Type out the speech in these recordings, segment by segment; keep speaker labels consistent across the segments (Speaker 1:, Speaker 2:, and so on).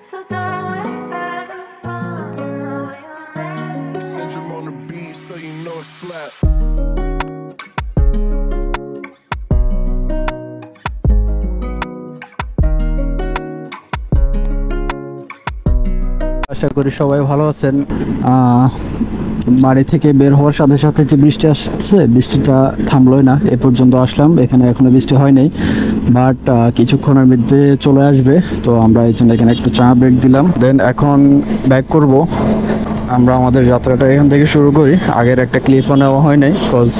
Speaker 1: Syndrome on the beat, so you know it slap.
Speaker 2: আশা করি সবাই ভালো আছেন। বাড়ি থেকে বের হওয়ার সাথে সাথে যে বৃষ্টি আসছে, বৃষ্টিটা থামলোই না। এ পর্যন্ত আসলাম, এখানে এখনো বৃষ্টি হয় নাই, বাট কিছুক্ষণের মধ্যে চলে আসবে। তো আমরা এই জন্য এখানে একটু চা ব্রেক দিলাম, দেন এখন ব্যাক করব। আমরা আমাদের যাত্রাটা এখান থেকে শুরু করি। আগের একটা ক্লিপও নেওয়া হয় নাই, বিকজ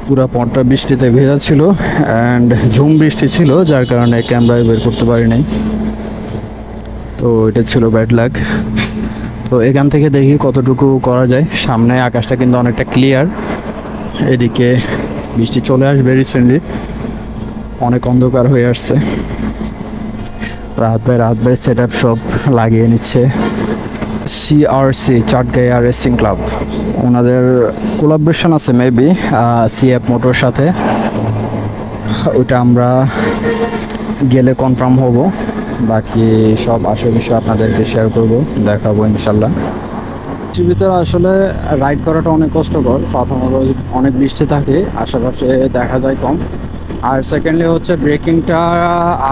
Speaker 2: পুরো পথটা বৃষ্টিতে ভেজা ছিল অ্যান্ড ঝুম বৃষ্টি ছিল, যার কারণে ক্যামেরায় বের করতে পারি নাই। তো এটা ছিল ব্যাড লাক। তো এখান থেকে দেখি কতটুকু করা যায়। সামনে আকাশটা কিন্তু অনেকটা ক্লিয়ার, এদিকে বৃষ্টি চলে আসবে রিসেন্টলি, অনেক অন্ধকার হয়ে আসছে। রাত বাই সেট আপ সব লাগিয়ে নিচ্ছে সিআরসি, চাটগাঁইয়া রেসিং ক্লাব। ওনাদের কোলাবরেশন আছে মেবি সিএফ মোটর সাথে, ওইটা আমরা গেলে কনফার্ম হব। বাকি সব আসল বিষয় আপনাদেরকে শেয়ার করব, দেখাবো ইনশাল্লাহ। ভিতরে আসলে রাইড করাটা অনেক কষ্টকর। প্রথমত অনেক বৃষ্টি থাকে, আশেপাশে দেখা যায় কম। আর সেকেন্ডলি হচ্ছে ব্রেকিংটা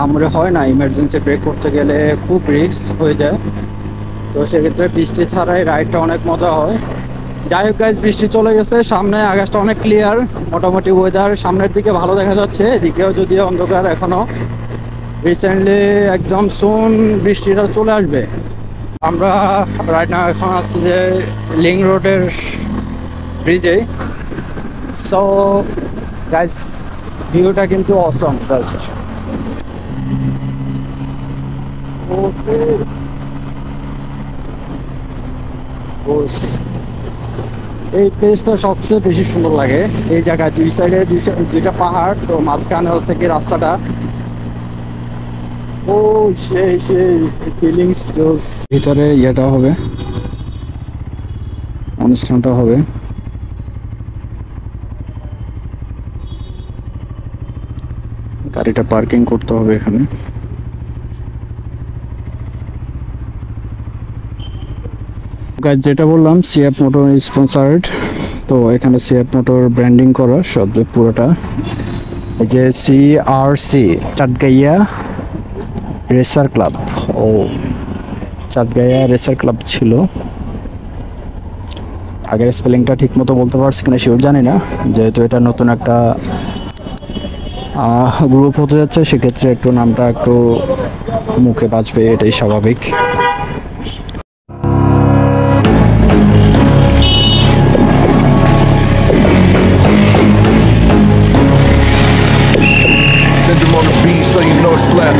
Speaker 2: আমরা হয় না, ইমার্জেন্সি ব্রেক করতে গেলে খুব রিস্ক হয়ে যায়। তো সেক্ষেত্রে বৃষ্টি ছাড়াই রাইডটা অনেক মজা হয়। যাই হোক গাইজ, বৃষ্টি চলে গেছে, সামনে আকাশটা অনেক ক্লিয়ার, মোটামুটি ওয়েদার সামনের দিকে ভালো দেখা যাচ্ছে, এদিকেও যদিও অন্ধকার এখনও। রিসেন্টলি একদম সুন বৃষ্টিটা চলে আসবে। আমরা রাইট নাও এখন আছি যে লিং রোডের ব্রিজে। সো গাইজ, ভিউটা কিন্তু অসম জাস্ট। এই প্লেসটা সবচেয়ে বেশি সুন্দর লাগে। এই জায়গায় দুই সাইডে দুইটা পাহাড়, তো মাঝখানে হচ্ছে কি রাস্তাটা। ও সেই ফিলিংস জোস। ভিতরে ইয়েটা হবে, অনুষ্ঠানটা হবে। গাড়িটা পার্কিং করতে হবে এখানে। যেটা বললাম সিএফ মোটর স্পন্সার্ড, তো এখানে সিএফ মোটর ব্র্যান্ডিং করা সব যে পুরোটা। এই যে সিআরসি, চাটগাঁইয়া রেসার ক্লাব। ও, চাটগাঁইয়া রেসার ক্লাব ছিল। আগের স্পেলিংটা ঠিক মতো বলতে পারছি কিনা শিওর জানি না, যেহেতু এটা নতুন একটা গ্রুপ হতে যাচ্ছে, সেক্ষেত্রে একটু নামটা একটু মুখে বাজবে, এটাই স্বাভাবিক।
Speaker 1: Syndrome on the beat, so you know it slap.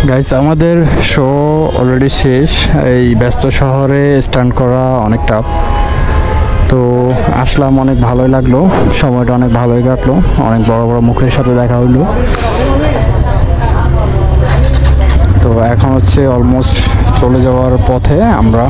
Speaker 2: Guys, আমাদের শো অলরেডি শেষ। এই ব্যস্ত শহরে স্টান্ট করা অনেক টাফ। তো আসলাম, অনেক ভালোই লাগলো, সময়টা অনেক ভালোই কাটলো, অনেক বড় বড় মুখের সাথে দেখা হইলো। তো এখন হচ্ছে অলমোস্ট চলে যাওয়ার পথে আমরা।